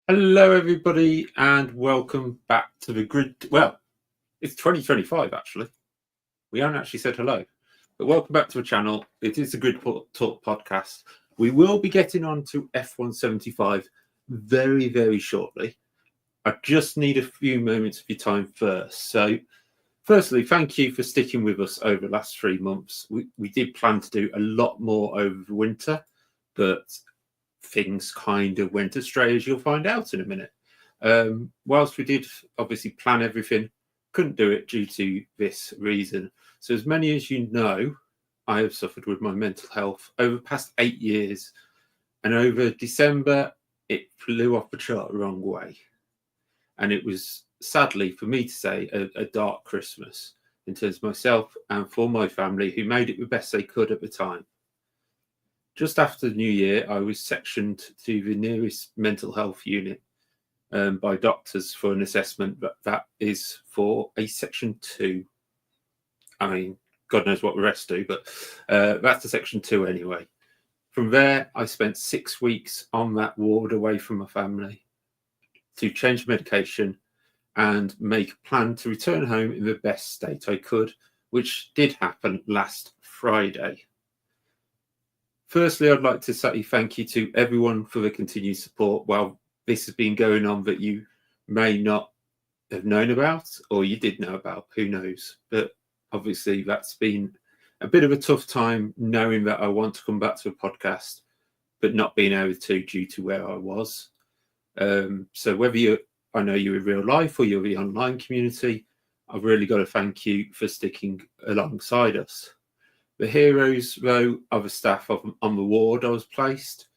Hello, everybody, and welcome back to the grid. Well, it's 2025, actually. We haven't actually said hello, but welcome back to the channel. It is the Grid Talk podcast. We will be getting on to F175 very, very shortly. I just need a few moments of your time first. So, firstly, thank you for sticking with us over the last 3 months. We did plan to do a lot more over the winter, but things kind of went astray, as you'll find out in a minute. Whilst we did obviously plan everything, couldn't do it due to this reason. So as many as you know, I have suffered with my mental health over the past 8 years, and over December it flew off the chart the wrong way, and it was, sadly for me to say, a dark Christmas in terms of myself and for my family, who made it the best they could at the time. Just after the New Year, I was sectioned to the nearest mental health unit by doctors for an assessment, but that is for a Section 2. I mean, God knows what the rest do, but that's a Section 2 anyway. From there, I spent 6 weeks on that ward away from my family to change medication and make a plan to return home in the best state I could, which did happen last Friday. Firstly, I'd like to say thank you to everyone for the continued support while this has been going on that you may not have known about, or you did know about, who knows. But obviously that's been a bit of a tough time, knowing that I want to come back to a podcast, but not being able to due to where I was. So whether I know you're in real life or you're the online community, I've really got to thank you for sticking alongside us. The heroes, though, are the staff on the ward I was placed,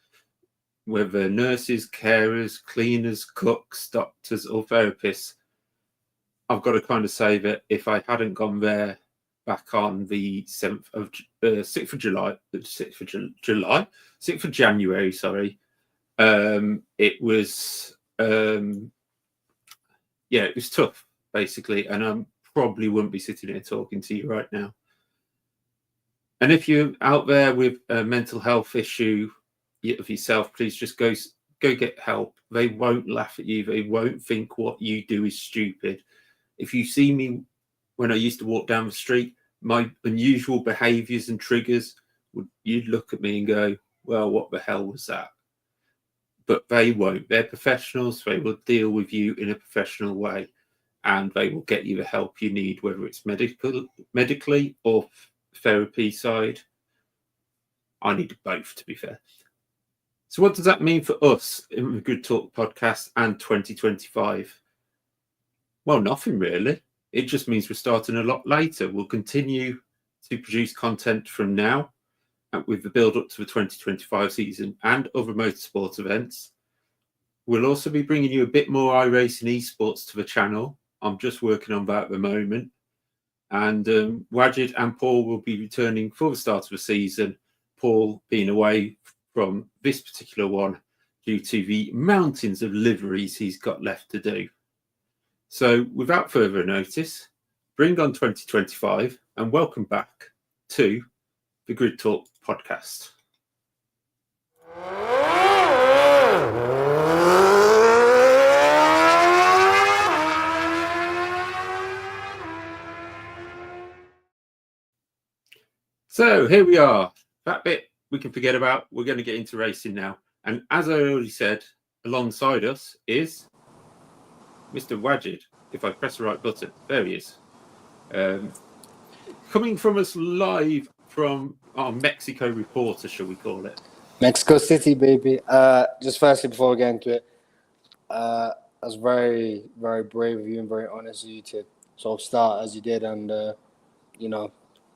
whether nurses, carers, cleaners, cooks, doctors, or therapists. I've got to kind of say that if I hadn't gone there back on the 6th of January, it was it was tough, basically, and I probably wouldn't be sitting here talking to you right now. And if you're out there with a mental health issue of yourself, please just go get help. They won't laugh at you. They won't think what you do is stupid. If you see me when I used to walk down the street, my unusual behaviours and triggers, you'd look at me and go, well, what the hell was that? But they won't. They're professionals. They will deal with you in a professional way, and they will get you the help you need, whether it's medically or therapy side. I needed both, to be fair. So what does that mean for us in the Good Talk podcast and 2025? Well, nothing really. It just means we're starting a lot later. We'll continue to produce content from now with the build up to the 2025 season and other motorsport events. We'll also be bringing you a bit more iRacing esports to the channel. I'm just working on that at the moment. And Wajid and Paul will be returning for the start of the season, Paul being away from this particular one due to the mountains of liveries he's got left to do. So without further notice, bring on 2025 and welcome back to the Grid Talk podcast. So here we are. That bit we can forget about. We're going to get into racing now. And as I already said, alongside us is Mr. Wajid. If I press the right button, there he is. Coming from us live from our Mexico reporter, shall we call it? Mexico City, baby. Just firstly, before we get into it, that's very, very brave of you and very honest of you to sort of start as you did, and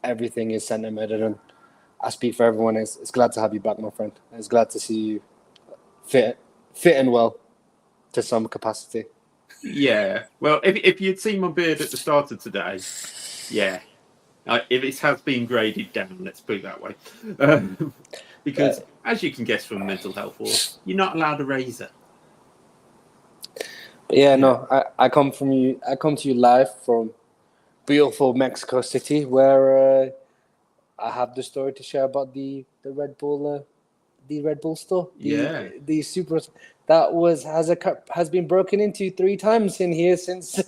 everything is centered, and I speak for everyone. It's glad to have you back, my friend. It's glad to see you fit and well to some capacity. Yeah. Well, if you'd seen my beard at the start of today, yeah, it has been graded down. Let's put it that way, because as you can guess from mental health ward, you're not allowed a razor. Yeah, no, I come to you live from beautiful Mexico City, where I have the story to share about the Red Bull store. The has been broken into 3 times in here since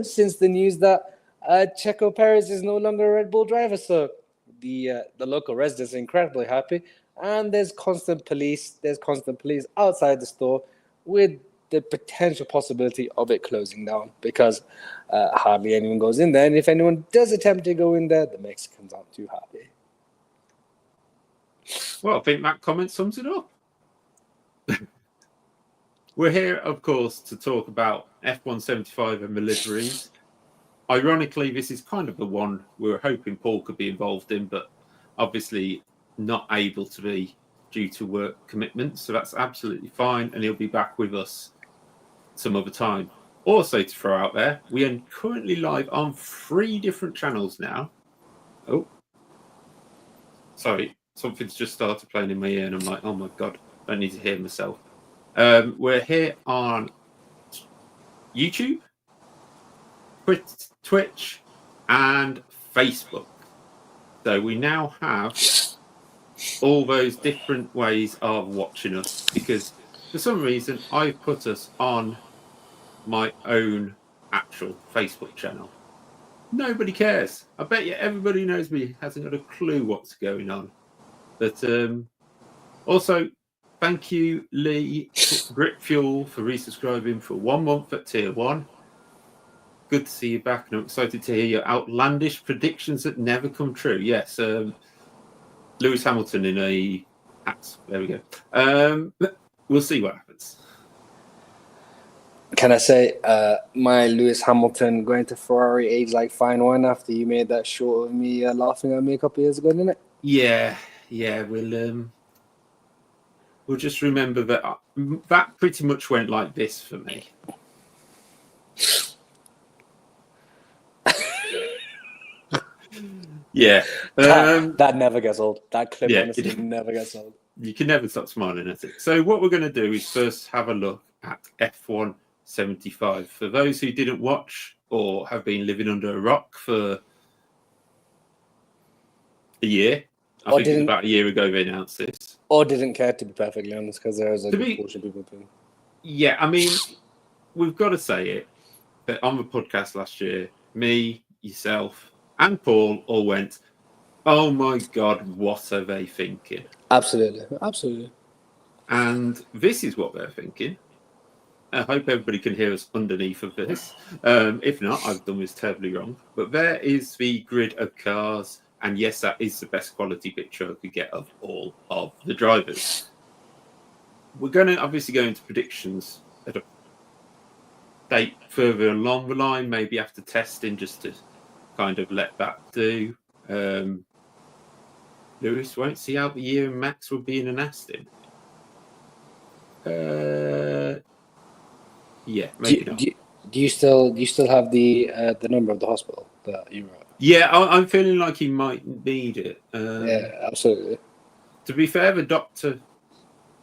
since the news that Checo Perez is no longer a Red Bull driver. So the local residents are incredibly happy, and there's constant police outside the store with the potential possibility of it closing down because hardly anyone goes in there, and if anyone does attempt to go in there, the Mexicans aren't too happy. Well, I think that comment sums it up. We're here, of course, to talk about F175 and the liveries. Ironically, this is kind of the one we were hoping Paul could be involved in, but obviously not able to be due to work commitments. So that's absolutely fine, and he'll be back with us some other time. Also, to throw out there, we are currently live on 3 different channels now. Oh, sorry, something's just started playing in my ear, and I'm like, oh my God, I need to hear myself. We're here on YouTube, Twitch, and Facebook. So we now have all those different ways of watching us because for some reason I've put us on my own actual Facebook channel. Nobody cares. I bet you everybody knows me, hasn't got a clue what's going on. But also, thank you, Lee Grit Fuel, for resubscribing for 1 month at tier 1. Good to see you back, and I'm excited to hear your outlandish predictions that never come true. Yes, Lewis Hamilton in a hat. There we go. We'll see what happens. Can I say my Lewis Hamilton going to Ferrari aged like fine wine after you made that short of me laughing at me a couple of years ago, didn't it? Yeah. We'll just remember that that pretty much went like this for me. Yeah. That never gets old. That clip honestly never gets old. You can never stop smiling at it. So what we're going to do is first have a look at F175. For those who didn't watch or have been living under a rock for a year, I think it's about a year ago they announced this. Or didn't care, to be perfectly honest, because there is a good portion of people too. Yeah, I mean, we've got to say it, that on the podcast last year, me, yourself, and Paul all went, oh my God, what are they thinking? Absolutely. And this is what they're thinking. I hope everybody can hear us underneath of this. If not, I've done this terribly wrong. But there is the grid of cars. And yes, that is the best quality picture I could get of all of the drivers. We're going to obviously go into predictions at a date further along the line, maybe after testing, just to kind of let that do. Lewis won't see out the year and Max will be in an Aston. Yeah, maybe not. Do you still have the number of the hospital that you were at? Yeah, I'm feeling like he might need it. Yeah, absolutely. To be fair, the doctor,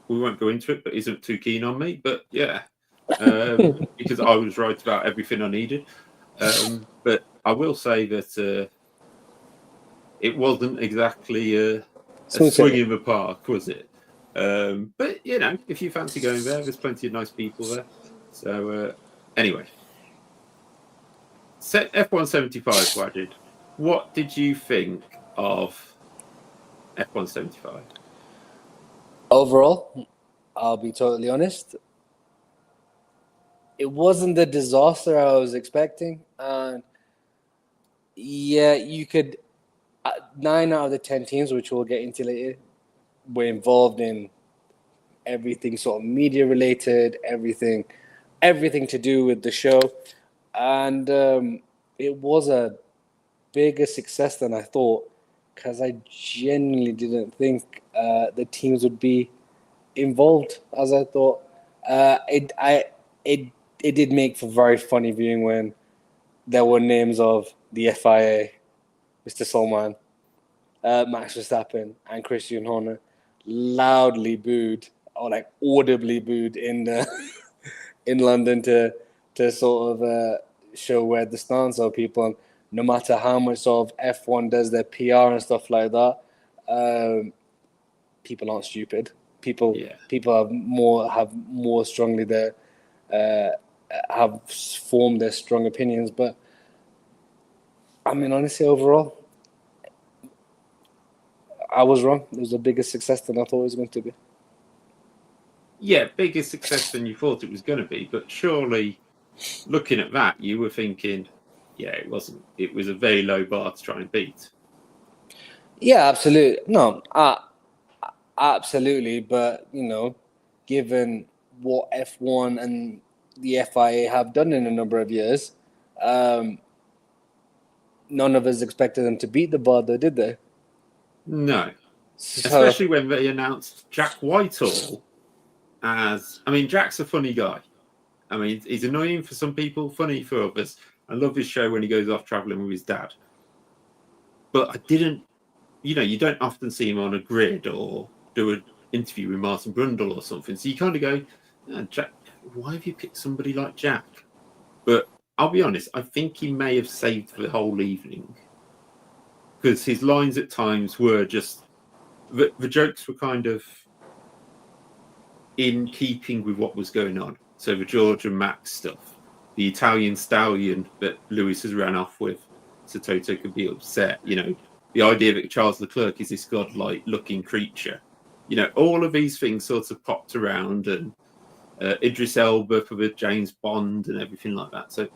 we won't go into it, but isn't too keen on me. But yeah, because I was right about everything I needed. But I will say that it wasn't exactly a swing in the park, was it? But, you know, if you fancy going there, there's plenty of nice people there. So, anyway. Set F175, Wajid. What did you think of F175? Overall, I'll be totally honest, it wasn't the disaster I was expecting. And yeah, you could 9 out of the 10 teams, which we'll get into later, were involved in everything sort of media related, everything to do with the show. And it was a bigger success than I thought, because I genuinely didn't think the teams would be involved as I thought. It did make for very funny viewing when there were names of the FIA, Mr. Solman, Max Verstappen, and Christian Horner loudly booed, or like audibly booed in London to sort of show where the stance are people. And no matter how much sort of F1 does their PR and stuff like that, people aren't stupid. People have more strongly their have formed their strong opinions. But I mean, honestly, overall, I was wrong. It was a bigger success than I thought it was going to be. Yeah, bigger success than you thought it was going to be. But surely, looking at that, you were thinking, yeah, it wasn't. It was a very low bar to try and beat. Yeah, absolutely. No, absolutely. But, given what F1 and the FIA have done in a number of years, none of us expected them to beat the bar, though, did they? No. Especially when they announced Jack Whitehall as... I mean, Jack's a funny guy. I mean, he's annoying for some people, funny for others. I love his show when he goes off travelling with his dad. But I didn't... you don't often see him on a grid or do an interview with Martin Brundle or something. So you kind of go, Jack, why have you picked somebody like Jack? But I'll be honest, I think he may have saved the whole evening. Because his lines at times were just... The jokes were kind of in keeping with what was going on. So the George and Max stuff, the Italian stallion that Lewis has ran off with, so Toto could be upset. The idea that Charles Leclerc is this godlike looking creature. All of these things sort of popped around, and Idris Elba for the James Bond and everything like that. So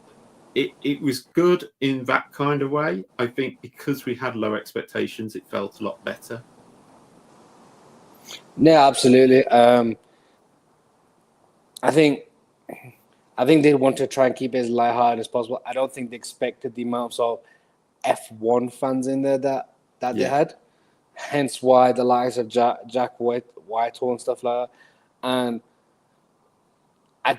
it was good in that kind of way. I think because we had low expectations, it felt a lot better. Yeah, absolutely. I think they want to try and keep it as lighthearted as possible. I don't think they expected the amount of F1 fans in there that they had. Hence why the likes of Jack Whitehall and stuff like that. And I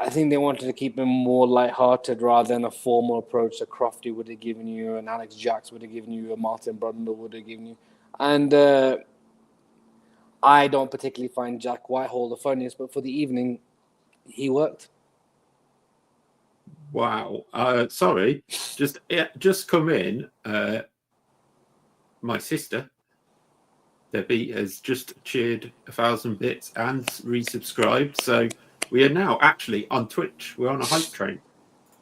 think they wanted to keep it more lighthearted rather than a formal approach that Crofty would have given you, and Alex Jacks would have given you, a Martin Brundle would have given you. And I don't particularly find Jack Whitehall the funniest, but for the evening, he worked. Wow. Sorry. Just come in. My sister, Debbie, has just cheered 1,000 bits and resubscribed. So we are now actually on Twitch. We're on a hype train.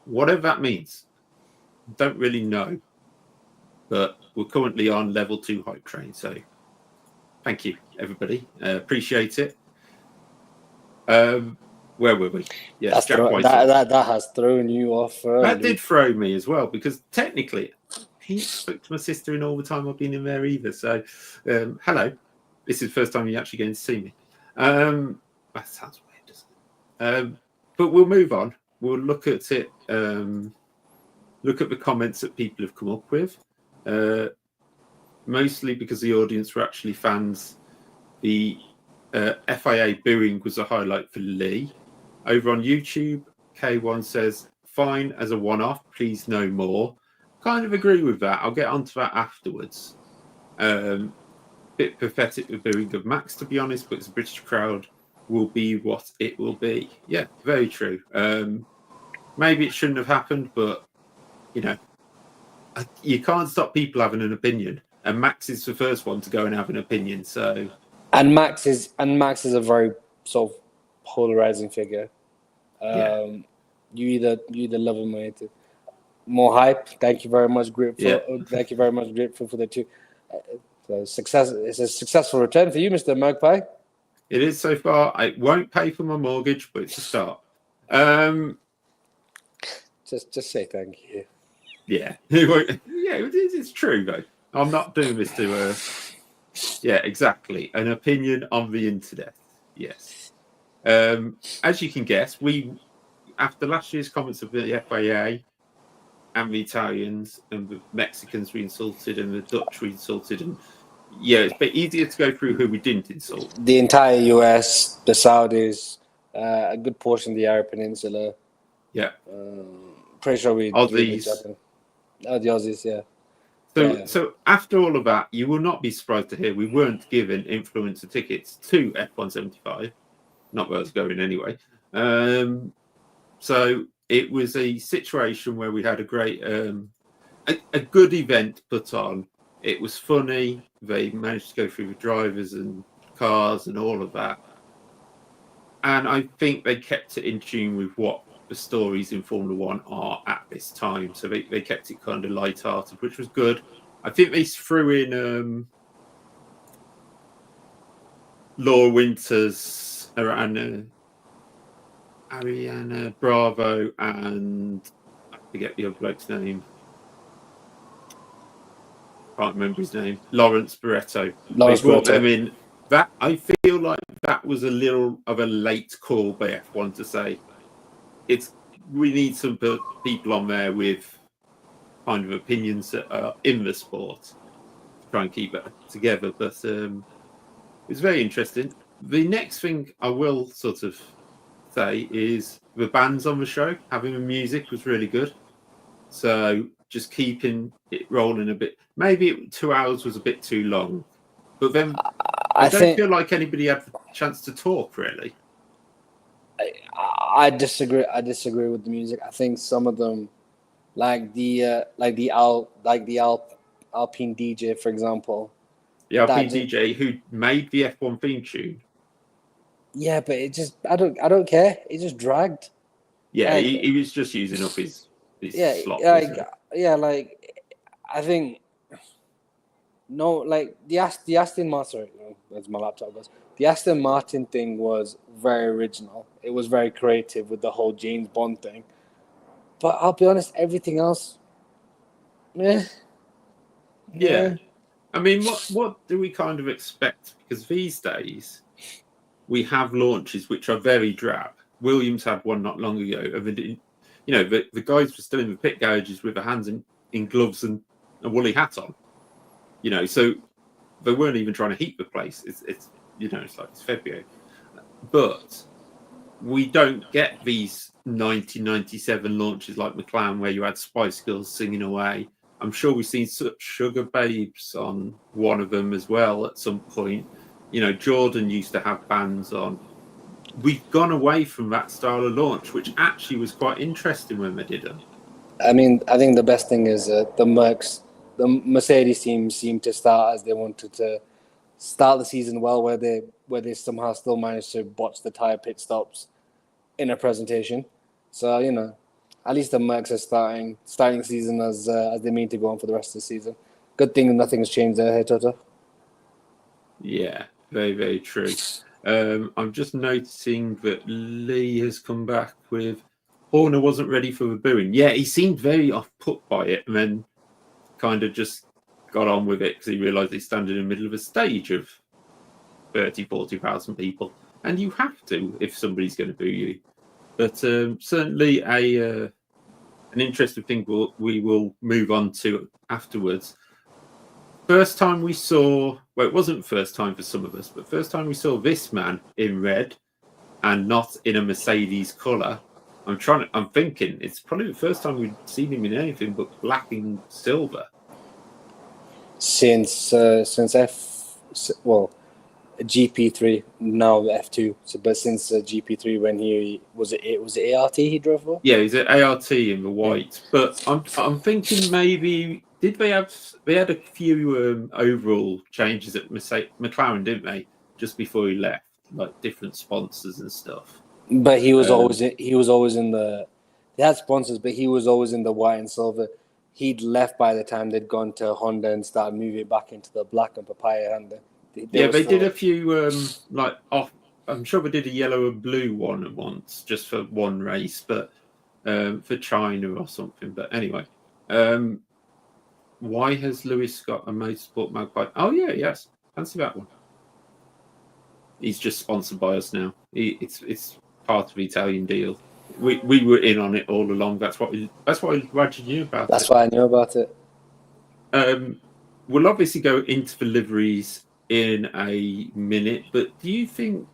Whatever that means. Don't really know. But we're currently on level 2 hype train. So thank you, everybody. Appreciate it. Where were we? Yes, that has thrown you off. That did throw me as well, because technically he spoke to my sister in all the time I've been in there either. So, hello. This is the first time you're actually going to see me. That sounds weird, doesn't it? But we'll move on. We'll look at it. Look at the comments that people have come up with. Mostly because the audience were actually fans. The FIA booing was a highlight for Lee. Over on YouTube, K1 says, fine as a one-off, please no more. Kind of agree with that. I'll get onto that afterwards. Bit pathetic with booing of Max, to be honest, but the British crowd will be what it will be. Yeah, very true. Maybe it shouldn't have happened, but, you can't stop people having an opinion. And Max is the first one to go and have an opinion, so... And Max is a very sort of polarizing figure. You either love him or hate it. More hype. Thank you very much, Grateful. Yeah. Thank you very much, Grateful, for the two. So success. It's a successful return for you, Mr. Magpie. It is so far. I won't pay for my mortgage, but it's a start. Just say thank you. Yeah. It's true though. I'm not doing this to. Yeah, exactly. An opinion on the internet. Yes. As you can guess, after last year's comments of the FIA and the Italians and the Mexicans we insulted and the Dutch we insulted, and it's a bit easier to go through who we didn't insult. The entire US, the Saudis, a good portion of the Arab Peninsula. Yeah. Pretty sure we Aussies. The Aussies, yeah. So after all of that, you will not be surprised to hear we weren't given influencer tickets to F175. Not where I was going anyway. So it was a situation where we had a great, a good event put on. It was funny. They managed to go through the drivers and cars and all of that. And I think they kept it in tune with what the stories in Formula One are at this time. So they kept it kind of light-hearted, which was good. I think they threw in Laura Winters, Ariana Bravo, and I forget the other bloke's name. Can't remember his name. Lawrence Barretto. They brought them in. That I feel like that was a little of a late call by F1 to say we need some people on there with kind of opinions that are in the sport to try and keep it together. But it's very interesting. The next thing I will sort of say is the bands on the show. Having the music was really good. So just keeping it rolling a bit. Maybe 2 hours was a bit too long. But then I don't feel like anybody had the chance to talk, really. I disagree. I disagree with the music. I think some of them, like the Alpine DJ, for example. The Alpine DJ who made the F1 theme tune. Yeah, but it just I don't care. It just dragged. Yeah, he was just using up his slot. I think. No, like the Aston Martin. That's my laptop goes. The Aston Martin thing was very original. It was very creative with the whole James Bond thing. But I'll be honest, everything else, Yeah. I mean, what do we kind of expect? Because these days we have launches which are very drab. Williams had one not long ago. The guys were still in the pit garages with their hands in gloves and a woolly hat on. So they weren't even trying to heat the place. It's like it's February. But we don't get these 1997 launches like McLaren where you had Spice Girls singing away. I'm sure we've seen such Sugar Babes on one of them as well at some point. Jordan used to have bands on. We've gone away from that style of launch, which actually was quite interesting when they did them. I mean, I think the best thing is the Mercedes team seemed to start as they wanted to start the season well, where they somehow still managed to botch the tire pit stops in a presentation. So at least the Mercs are starting the season as they mean to go on for the rest of the season. Good thing nothing's changed there, hey Toto. Yeah, very very true. I'm just noticing that Lee has come back with Horner wasn't ready for the booing. Yeah, he seemed very off put by it, and then kind of just got on with it because he realised he's standing in the middle of a stage of 40,000 people, and you have to if somebody's going to boo you. But certainly an interesting thing we will move on to afterwards. First time we saw, well, it wasn't first time for some of us, but first time we saw this man in red and not in a Mercedes colour. I'm thinking it's probably the first time we've seen him in anything but black and silver. Since GP3, now F2. But since GP3, when he was it ART he drove for? Yeah, he's at ART in the white. Yeah. But I'm thinking maybe they had a few overall changes at McLaren, didn't they? Just before he left, like different sponsors and stuff. But he was always in the. They had sponsors, but he was always in the white and silver. He'd left by the time they'd gone to Honda and started moving back into the black and papaya. And they did a few I'm sure they did a yellow and blue one at once, just for one race, but for China or something. But anyway, why has Lewis got a Motorsport Magpie? Oh yeah, yes, fancy that one. He's just sponsored by us now. It's part of the Italian deal. We were in on it all along. That's why Wajid knew about it. That's why I knew about it. We'll obviously go into the liveries in a minute, but do you think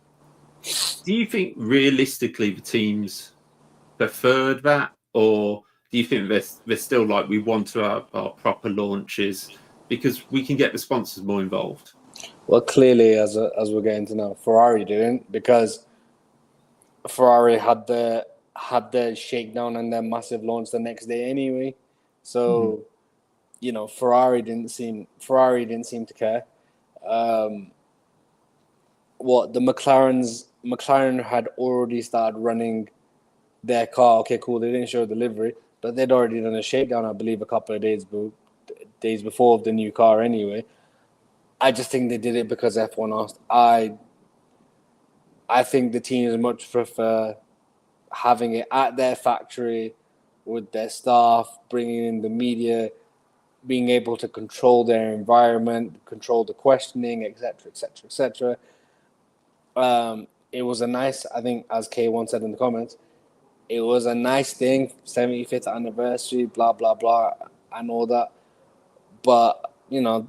realistically the teams preferred that, or do you think they're still like, we want to have our proper launches because we can get the sponsors more involved? Well, clearly, as we're getting to know, Ferrari didn't, because Ferrari had the shakedown and their massive launch the next day anyway. So, Ferrari didn't seem to care. what the McLaren had already started running their car. Okay, cool. They didn't show the livery, but they'd already done a shakedown, I believe, a couple of days before the new car. Anyway, I just think they did it because F1 asked. I think the teams much prefer having it at their factory with their staff, bringing in the media, being able to control their environment, control the questioning, etc., etc., etc. It was a nice, I think, as K1 said in the comments, it was a nice thing, 75th anniversary, blah, blah, blah, and all that. But, you know,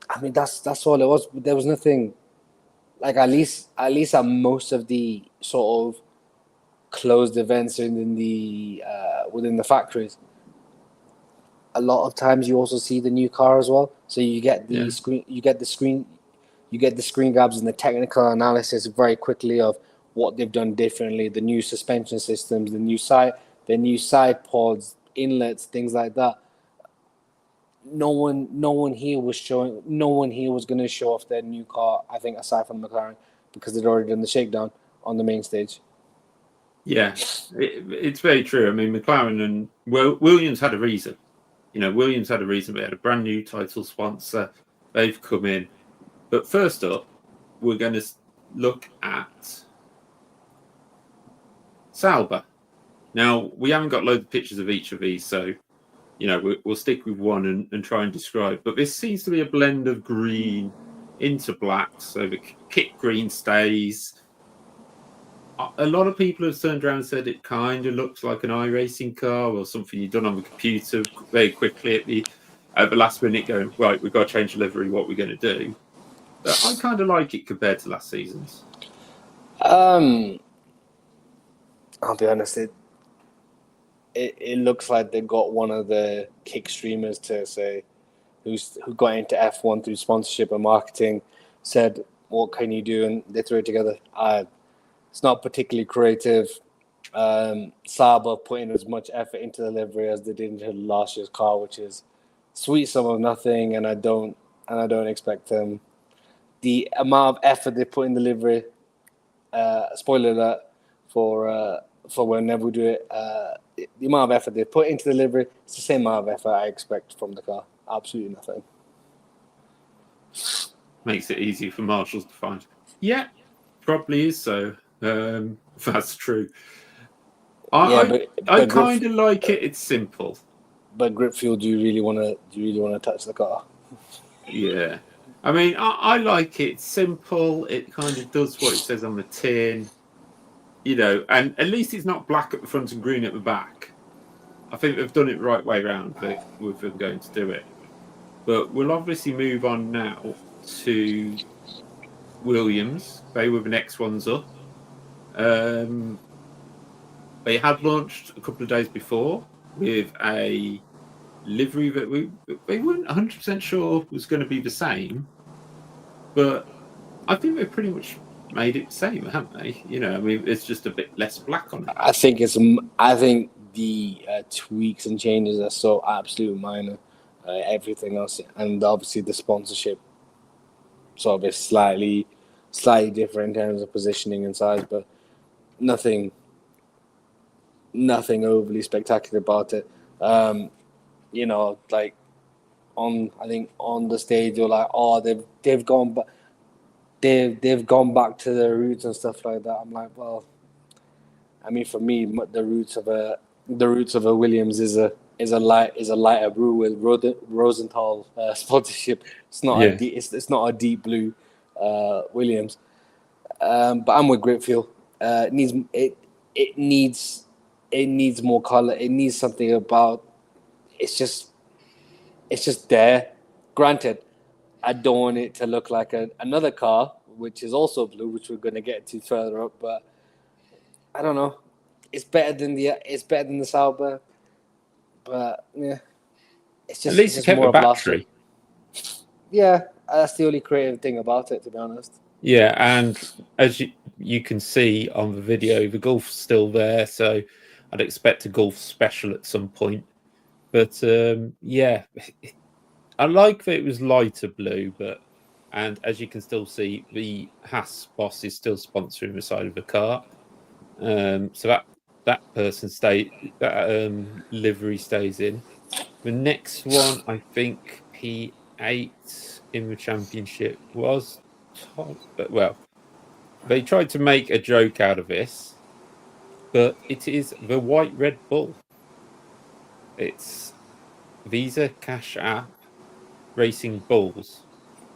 I mean, that's all it was. There was nothing, like, at least at most of the sort of closed events within the factories. A lot of times you also see the new car as well. So you get the screen, you get the screen grabs and the technical analysis very quickly of what they've done differently, the new suspension systems, the new side pods, inlets, things like that. No one here was going to show off their new car, I think, aside from McLaren, because they'd already done the shakedown on the main stage. Yeah, it's very true. I mean, McLaren and Williams had a reason. You know, Williams had a reason. They had a brand new title sponsor. They've come in. But first up, we're going to look at Sauber. Now, we haven't got loads of pictures of each of these, so, you know, we'll stick with one and try and describe. But this seems to be a blend of green into black, so the kit green stays. A lot of people have turned around and said it kind of looks like an iRacing car or something you've done on the computer very quickly at the last minute going, right, we've got to change the livery, what we're going to do. But I kind of like it compared to last season's. I'll be honest, it looks like they got one of the kick streamers to say, who got into F1 through sponsorship and marketing, said, what can you do? And they threw it together. It's not particularly creative. Sauber put in as much effort into the livery as they did into last year's car, which is sweet sum of nothing. And I don't expect them. The amount of effort they put in the livery. Spoiler alert for whenever we do it. The amount of effort they put into the livery, it's the same amount of effort I expect from the car. Absolutely nothing. Makes it easier for marshals to find. Yeah, probably is so. That's true. I kind of like it. It's simple. But grip feel, do you really want to touch the car? Yeah. I mean, I like it. It's simple. It kind of does what it says on the tin. You know, and at least it's not black at the front and green at the back. I think they've done it the right way around with them going to do it. But we'll obviously move on now to Williams. They were the next ones up. They had launched a couple of days before with a livery that they weren't 100% sure was going to be the same. But I think they pretty much made it the same, haven't they? You know, I mean, it's just a bit less black on it. I think the tweaks and changes are so absolute minor. Everything else, and obviously the sponsorship sort of is slightly different in terms of positioning and size, but nothing overly spectacular about it. You know, like on the stage, you're like, oh, they've gone back. They've gone back to their roots and stuff like that. I'm like, well, I mean, for me, the roots of a Williams is a lighter blue with Rosenthal sponsorship. It's not it's not a deep blue Williams. But I'm with Gritfield. It needs more color. It needs something about. It's just there. Granted, I don't want it to look like another car, which is also blue, which we're going to get to further up. But I don't know. It's better than the Sauber. But yeah, it's just at least it kept the battery. Yeah, that's the only creative thing about it, to be honest. Yeah, and as you can see on the video, the Golf's still there, so I'd expect a Golf special at some point. But yeah, I like that it was lighter blue, but And as you can still see, the Haas boss is still sponsoring the side of the car. So that livery stays in. The next one, I think P8 in the championship was Tom, but well, they tried to make a joke out of this, but it is the White Red Bull. It's Visa Cash App Racing Bulls.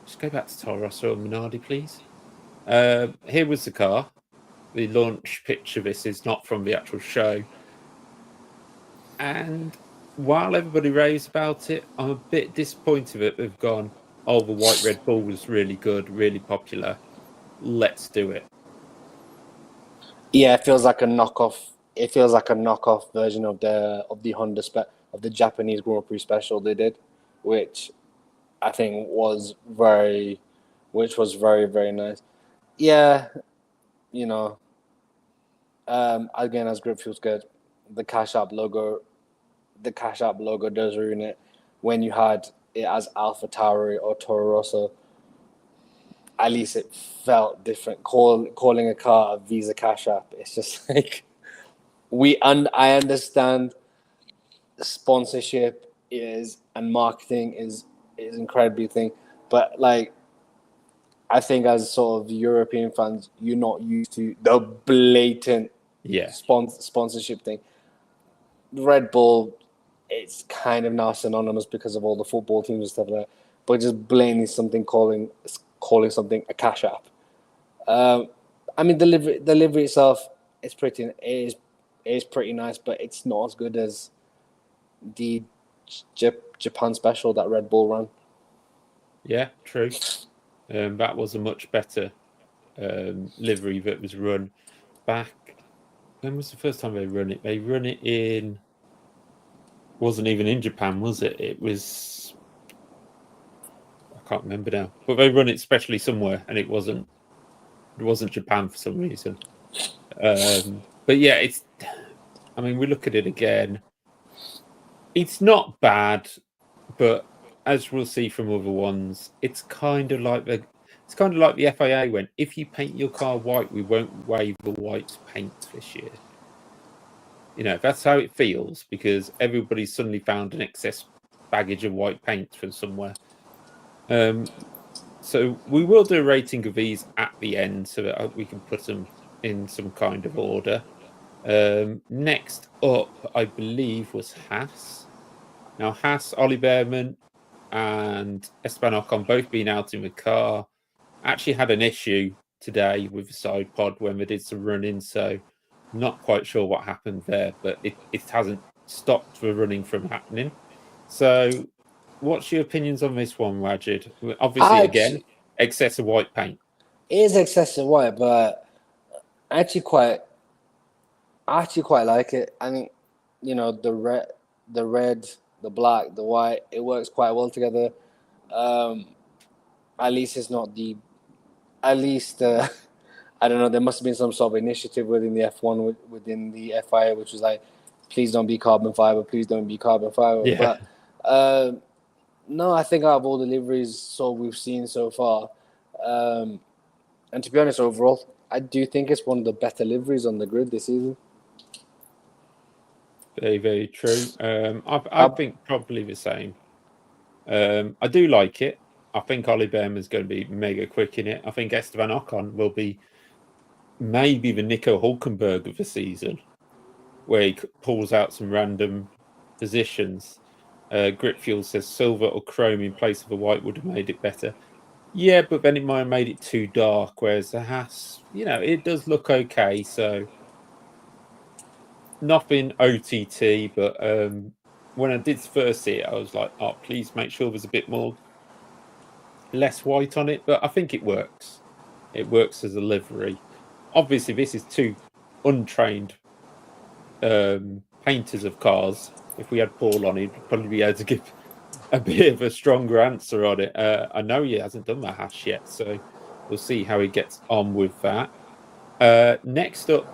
Just go back to Toro Rosso and Minardi, please. Here was the car. The launch picture of this is not from the actual show. And while everybody raves about it, I'm a bit disappointed that they've gone, oh, the White Red Bull was really good, really popular. Let's do it. Yeah, it feels like a knockoff. It feels like a knockoff version of the Honda of the Japanese Grand Prix special they did, which I think was very very nice. Yeah, again, as grip feels good. The Cash App logo does ruin it. When you had it as Alpha Tauri or Toro Rosso, at least it felt different. Calling a car a Visa Cash App, it's just like I understand sponsorship and marketing is incredibly thing, but like I think as sort of European fans, you're not used to the blatant sponsorship thing. Red Bull, it's kind of now synonymous because of all the football teams and stuff like that, but just blatantly calling something a cash app. I mean, the livery itself is pretty nice, but it's not as good as the Japan special that Red Bull ran. Yeah, true. That was a much better livery that was run back. When was the first time they run it? They run it in. Wasn't even in Japan, was it? It was. I can't remember now, but they run it especially somewhere, and it wasn't Japan for some reason. But yeah, it's. I mean, we look at it again. It's not bad, but as we'll see from other ones, it's kind of like the FIA went, if you paint your car white, we won't waive the white paint this year. That's how it feels because everybody's suddenly found an excess baggage of white paint from somewhere. So we will do a rating of these at the end so that we can put them in some kind of order. Next up, I believe, was Haas. Now, Haas, Ollie Behrman, and Esteban Ocon both been out in the car. Actually had an issue today with the side pod when they did some running, so not quite sure what happened there, but it hasn't stopped the running from happening. So what's your opinions on this one, Wajid? Obviously, again, excessive white paint. It is excessive white, but I actually quite like it. I think, the red, the black, the white, it works quite well together. At least it's not I don't know, there must have been some sort of initiative within the F1, within the FIA, which was like, please don't be carbon fiber, please don't be carbon fiber. Yeah. But no, I think out of all the liveries we've seen so far, and to be honest, overall, I do think it's one of the better liveries on the grid this season. Very, very true. I think probably the same. I do like it. I think Ollie Behrman's going to be mega quick in it. I think Esteban Ocon will be maybe the Nico Hulkenberg of the season, where he pulls out some random positions. Grip Fuel says silver or chrome in place of the white would have made it better. Yeah, but then it might have made it too dark, whereas the Haas, it does look okay, so nothing OTT, but when I did first see it, I was like, oh, please make sure there's a bit less white on it, but I think it works. It works as a livery. Obviously, this is two untrained painters of cars. If we had Paul on, he'd probably be able to give a bit of a stronger answer on it. I know he hasn't done the Haas yet, so we'll see how he gets on with that. Next up,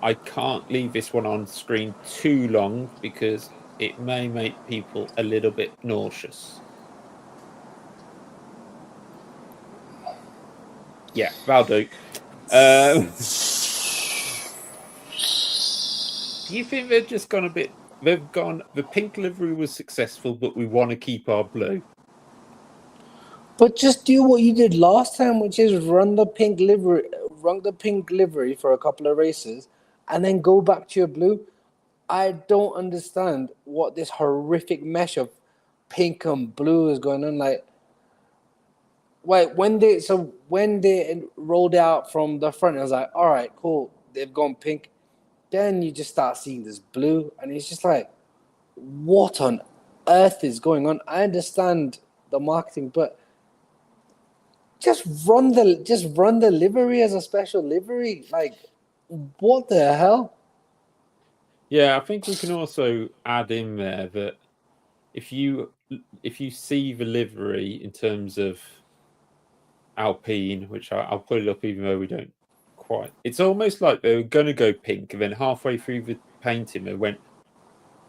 I can't leave this one on screen too long because it may make people a little bit nauseous. Yeah, that'll do. Do you think they've just gone a bit? They've gone. The pink livery was successful, but we want to keep our blue. But just do what you did last time, which is run the pink livery for a couple of races, and then go back to your blue. I don't understand what this horrific mesh of pink and blue is going on. Like, wait, when they rolled out from the front, I was like, all right, cool, they've gone pink. Then you just start seeing this blue, and it's just like, what on earth is going on? I understand the marketing, but just run the livery as a special livery. Like, what the hell? Yeah, I think we can also add in there that if you see the livery in terms of Alpine, which I'll put it up even though we don't quite. It's almost like they were going to go pink, and then halfway through the painting, they went,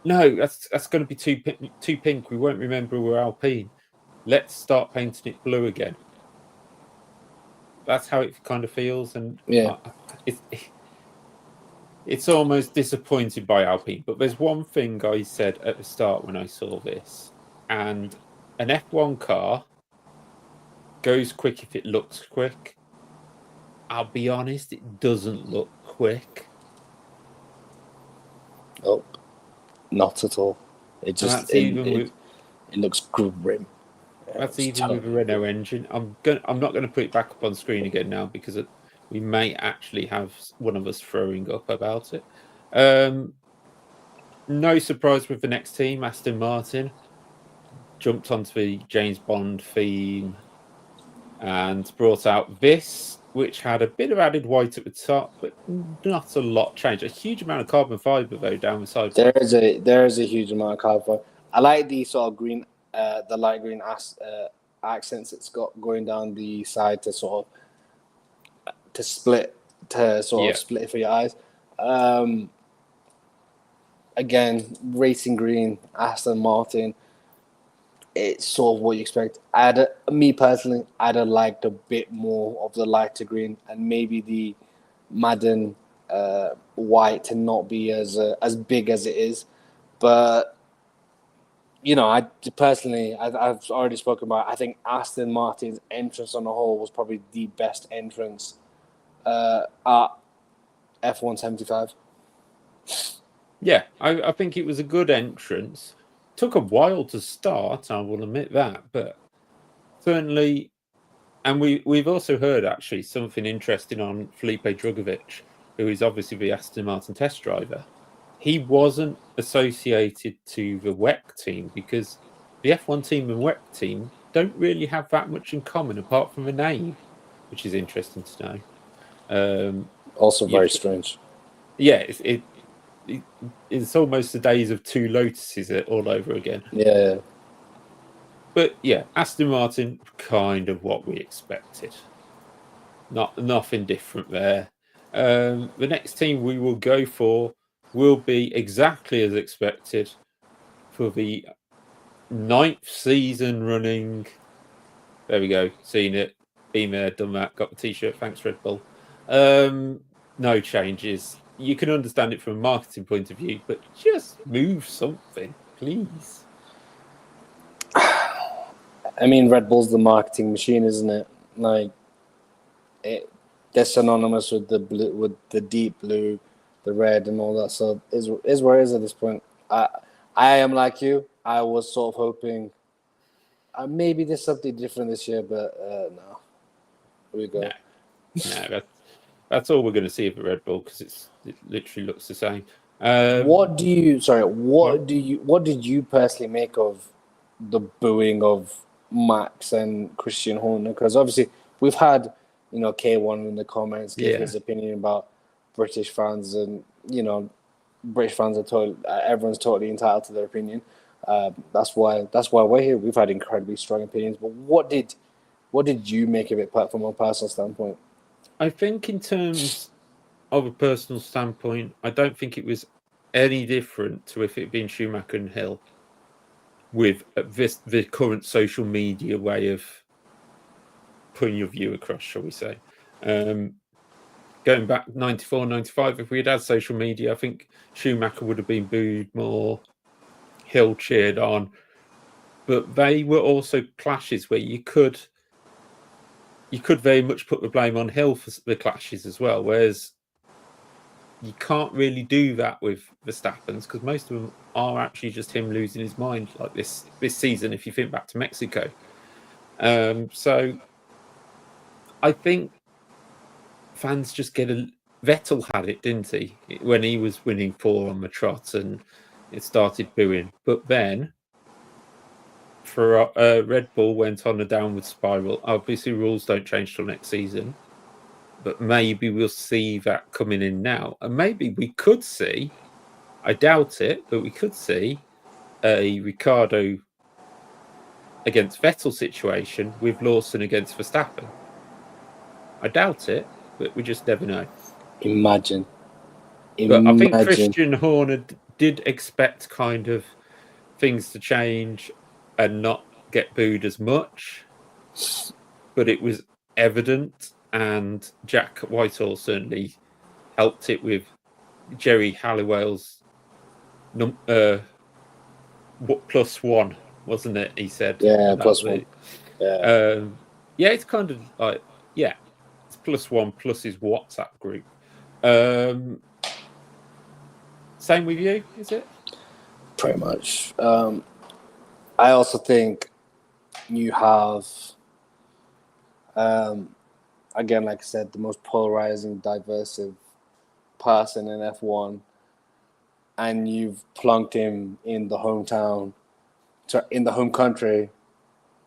"No, that's going to be too pink. We won't remember we're Alpine. Let's start painting it blue again." That's how it kind of feels, and Yeah. It's almost disappointed by Alpine. But there's one thing I said at the start when I saw this, and an F1 car goes quick if it looks quick. I'll be honest, it doesn't look quick. Oh, not at all. It just it looks grim. That's even with a Renault engine. I'm not going to put it back up on screen again now because we may actually have one of us throwing up about it. No surprise with the next team, Aston Martin jumped onto the James Bond theme and brought out this, which had a bit of added white at the top, but not a lot changed. A huge amount of carbon fiber though down the side. There is a huge amount of carbon fiber. I like the sort of green, the light green accents it's got going down the side to sort of split it for your eyes. Again, racing green, Aston Martin. It's sort of what you expect. Me personally, I'd have liked a bit more of the lighter green and maybe the Madden white to not be as big as it is. But I've already spoken about. I think Aston Martin's entrance on the whole was probably the best entrance at F175. Yeah, I think it was a good entrance. Took a while to start, I will admit that, but certainly, and we've also heard actually something interesting on Felipe Drugovich, who is obviously the Aston Martin test driver. He wasn't associated to the WEC team because the F1 team and WEC team don't really have that much in common apart from the name, which is interesting to know. Also very strange. Yeah, it's almost the days of two Lotuses all over again. Yeah. But yeah, Aston Martin, kind of what we expected. Nothing different there. The next team we will go for will be exactly as expected for the 9th season running. There we go. Seen it. Been there, done that. Got the t-shirt. Thanks, Red Bull. No changes. You can understand it from a marketing point of view, but just move something, please. I mean, Red Bull's the marketing machine, isn't it? Like, they're synonymous with the blue, with the deep blue, the red, and all that. So is where it is at this point. I am like you. I was sort of hoping maybe there's something different this year, but no. Here we go. No, that's all we're going to see of the Red Bull because it literally looks the same. What did you personally make of the booing of Max and Christian Horner? Because obviously we've had K1 in the comments give his opinion about British fans, and British fans are everyone's totally entitled to their opinion. That's why we're here. We've had incredibly strong opinions. But what did you make of it from a personal standpoint? I think in terms of a personal standpoint, I don't think it was any different to if it had been Schumacher and Hill with the current social media way of putting your view across, shall we say. Going back 94, 95, if we had social media, I think Schumacher would have been booed more, Hill cheered on. But they were also clashes where you could very much put the blame on Hill for the clashes as well, whereas you can't really do that with Verstappen's because most of them are actually just him losing his mind, like this season. If you think back to Mexico, so I think fans just get Vettel had it, didn't he, when he was winning 4 on the trot and it started booing. But then for Red Bull went on a downward spiral. Obviously, rules don't change till next season, but maybe we'll see that coming in now, and maybe we could see. I doubt it, but we could see a Ricciardo against Vettel situation with Lawson against Verstappen. I doubt it, but we just never know. Imagine. But I think Christian Horner did expect kind of things to change and not get booed as much, but it was evident, and Jack Whitehall certainly helped it with Jerry Halliwell's +1, wasn't it? He said, yeah, +1. Yeah, it's kind of like, yeah, it's +1 plus his WhatsApp group. Same with you, is it? Pretty much. I also think you have, again, like I said, the most polarizing, diverse person in F1, and you've plunked him in the home country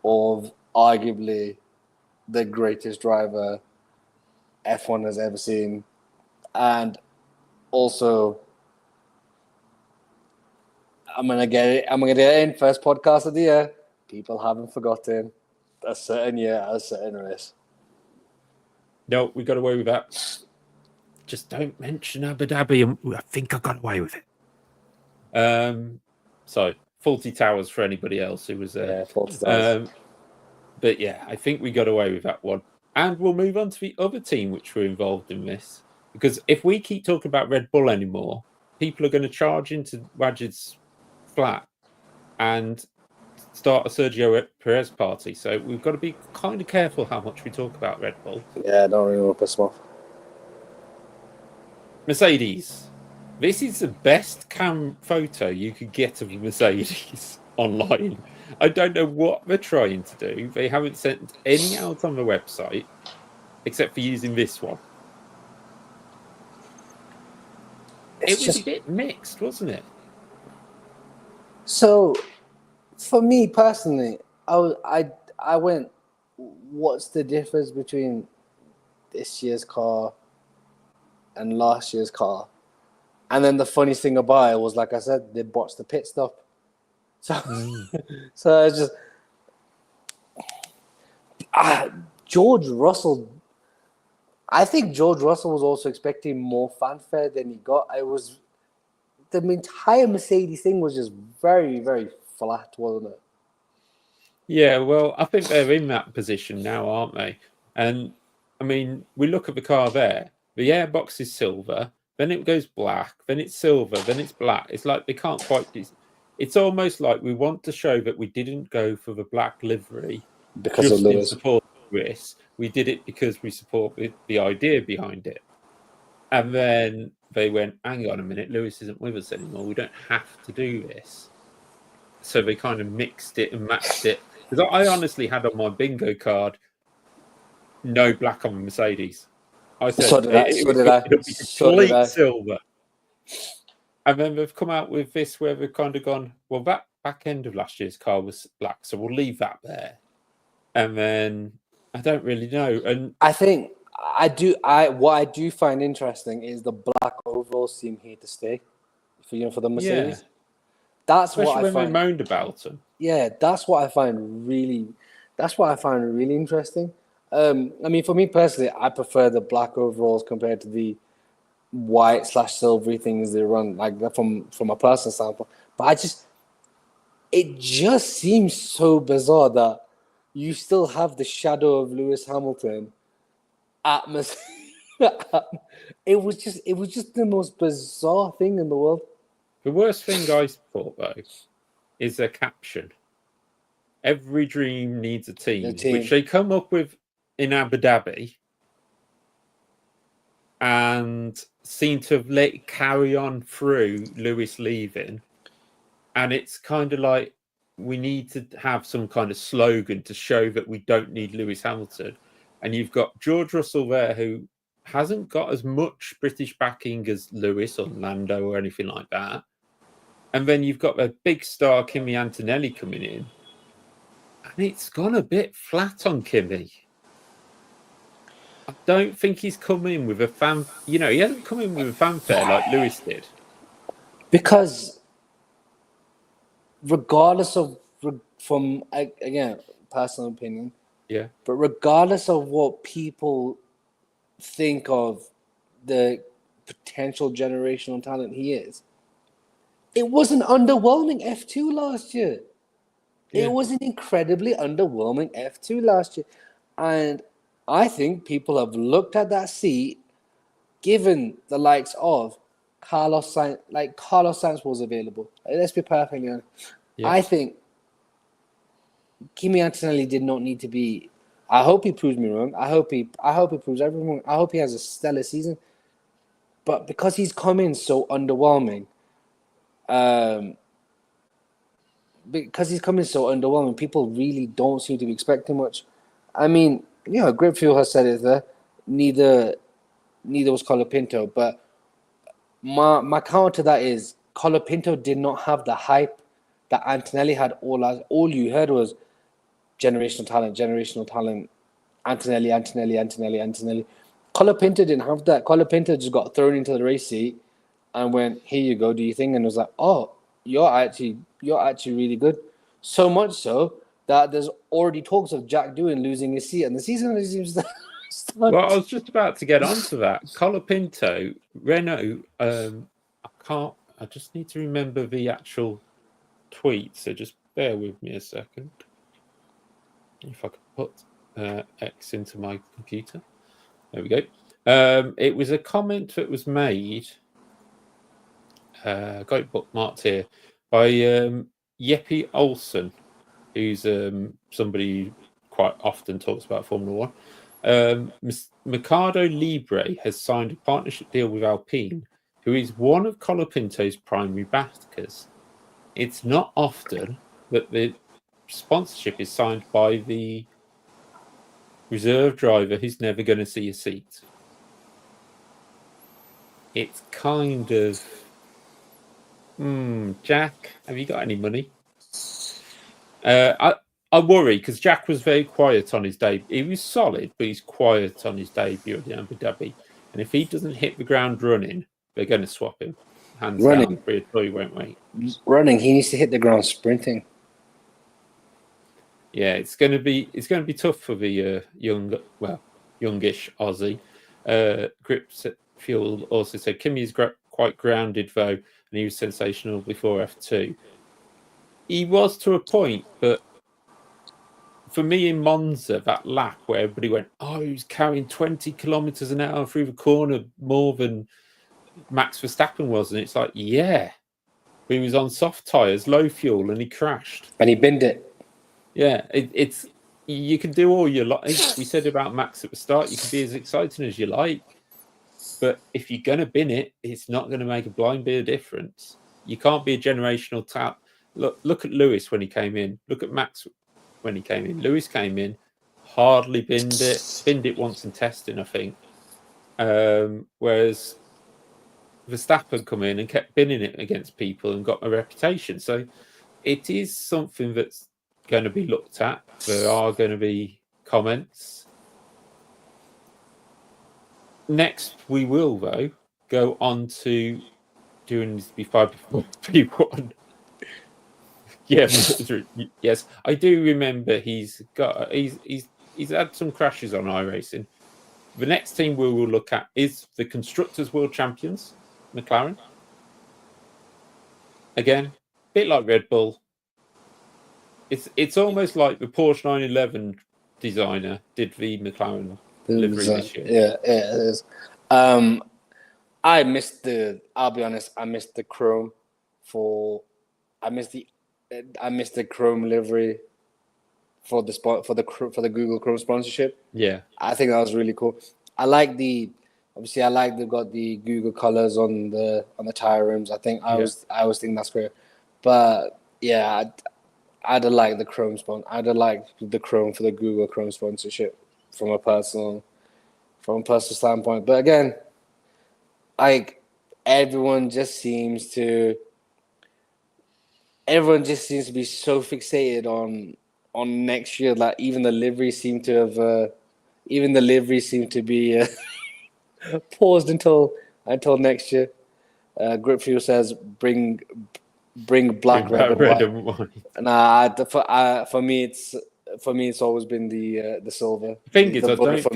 of arguably the greatest driver F1 has ever seen, and also I'm gonna get it in first podcast of the year. People haven't forgotten a certain year, a certain race. No, we got away with that. Just don't mention Abu Dhabi, and I think I got away with it. So Faulty Towers for anybody else who was there. Yeah, Faulty Towers. But yeah, I think we got away with that one. And we'll move on to the other team which were involved in this. Because if we keep talking about Red Bull anymore, people are going to charge into Wajid's flat and start a Sergio Perez party. So we've got to be kind of careful how much we talk about Red Bull. Yeah, don't really want to piss them off. Mercedes. This is the best cam photo you could get of a Mercedes online. I don't know what they're trying to do. They haven't sent any out on the website except for using this one. It was a bit mixed, wasn't it? So, for me personally, I went, what's the difference between this year's car and last year's car? And then the funniest thing about it was, like I said, they botched the pit stop. So, so it's just George Russell. I think George Russell was also expecting more fanfare than he got. The entire Mercedes thing was just very, very flat, wasn't it? Yeah, well, I think they're in that position now, aren't they? And I mean, we look at the car there. The airbox is silver, then it goes black, then it's silver, then it's black. It's like they can't quite. It's almost like we want to show that we didn't go for the black livery because of Lewis. Support of Lewis. We did it because we support the idea behind it. And then they went, hang on a minute, Lewis isn't with us anymore. We don't have to do this. So they kind of mixed it and matched it. Because I honestly had on my bingo card, no black on the Mercedes. I said, so did I. It'll be complete silver. And then they've come out with this where they've kind of gone, well, that back end of last year's car was black, so we'll leave that there. And then I don't really know. And I think what I do find interesting is the black overalls seem here to stay for the Mercedes. Yeah. That's especially what I when find. they moaned about them. Yeah, that's what I find really interesting. I mean, for me personally, I prefer the black overalls compared to the white/silvery things they run, like from a personal standpoint. But it just seems so bizarre that you still have the shadow of Lewis Hamilton atmosphere. It was just the most bizarre thing in the world. The worst thing I thought, though, is a caption. Every dream needs a team, which they come up with in Abu Dhabi and seem to have let it carry on through Lewis leaving. And it's kind of like we need to have some kind of slogan to show that we don't need Lewis Hamilton. And you've got George Russell there, who hasn't got as much British backing as Lewis or Lando or anything like that. And then you've got a big star, Kimi Antonelli, coming in. And it's gone a bit flat on Kimi. I don't think he's come in with a fan... he hasn't come in with a fanfare like Lewis did. Because regardless of... From, again, personal opinion. Yeah. But regardless of what people think of the potential generational talent he is, it was an underwhelming F2 last year. Yeah. It was an incredibly underwhelming F2 last year. And I think people have looked at that seat, given the likes of Carlos Sainz, like Carlos Sainz was available. Let's be perfectly honest. Yeah. I think Kimi Antonelli did not need to be. I hope he proves me wrong. I hope he proves everyone wrong. I hope he has a stellar season. But because he's come in so underwhelming, people really don't seem to be expecting much. I mean, Grip Fuel has said it there. Neither was Colapinto. But my counter to that is Colapinto did not have the hype that Antonelli had. All you heard was generational talent, Antonelli. Colapinto didn't have that. Colapinto just got thrown into the race seat and went, "Here you go, do your thing," and was like, "Oh, you're actually really good." So much so that there's already talks of Jack Doohan losing his seat, and the season seems to start. Well, I was just about to get onto that. Colapinto, Renault. I just need to remember the actual tweet, so just bear with me a second. If I could put X into my computer. There we go. It was a comment that was made, got it bookmarked here, by Jeppe Olsen, who's somebody who quite often talks about Formula One. Mercado Libre has signed a partnership deal with Alpine, who is one of Colapinto's primary backers. It's not often that the sponsorship is signed by the reserve driver who's never going to see a seat. It's kind of, Jack, have you got any money? I worry because Jack was very quiet on his debut. He was solid, but he's quiet on his debut at the Abu Dhabi. And if he doesn't hit the ground running, they're going to swap him. Hands down, he won't wait. Running, he needs to hit the ground sprinting. Yeah, it's going to be tough for the youngish Aussie. Grip Fuel also said Kimi's quite grounded though, and he was sensational before F2. He was to a point, but for me in Monza, that lap where everybody went, "Oh, he was carrying 20 kilometers an hour through the corner more than Max Verstappen was," and it's like, yeah, but he was on soft tires, low fuel, and he crashed, and he binned it. Yeah, it's you can do all you like. We said about Max at the start, you can be as exciting as you like, but if you're going to bin it, it's not going to make a blind bit of difference. You can't be a generational talent. Look at Lewis when he came in. Look at Max when he came in. Lewis came in, hardly binned it once in testing, I think. Whereas Verstappen come in and kept binning it against people and got a reputation. So it is something that's going to be looked at. There are going to be comments. Next, we will, though, go on to doing this before P1. Yes, I do remember he's had some crashes on iRacing. The next team we will look at is the Constructors' World Champions, McLaren. Again, a bit like Red Bull. It's almost like the Porsche 911 designer did the McLaren livery this year. Yeah, it is. I'll be honest, I missed the chrome I missed the chrome livery for the Google Chrome sponsorship. Yeah. I think that was really cool. I like they've got the Google colors on the tire rims. I always think that's great. But yeah, I'd have liked the chrome I'd have liked the chrome for the Google Chrome sponsorship from a personal standpoint. But again, like everyone just seems to be so fixated on next year. Like even the liveries seem to be paused until next year. Grip Fuel says bring black, red, and white. Nah, for me it's always been the silver. The thing is,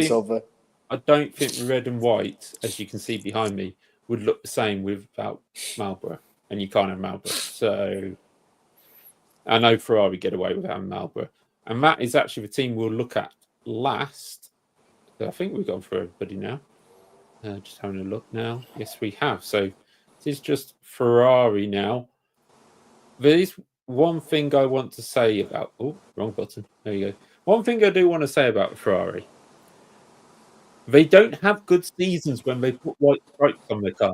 silver. I don't think red and white, as you can see behind me, would look the same without Marlboro, and you can't have Marlboro. So I know Ferrari get away with having Marlboro, and that is actually the team we'll look at last. So I think we've gone for everybody now. Just having a look now. Yes, we have. So it is just Ferrari now. There is one thing I want to say about... Oh, wrong button. There you go. One thing I do want to say about Ferrari. They don't have good seasons when they put white stripes on their car.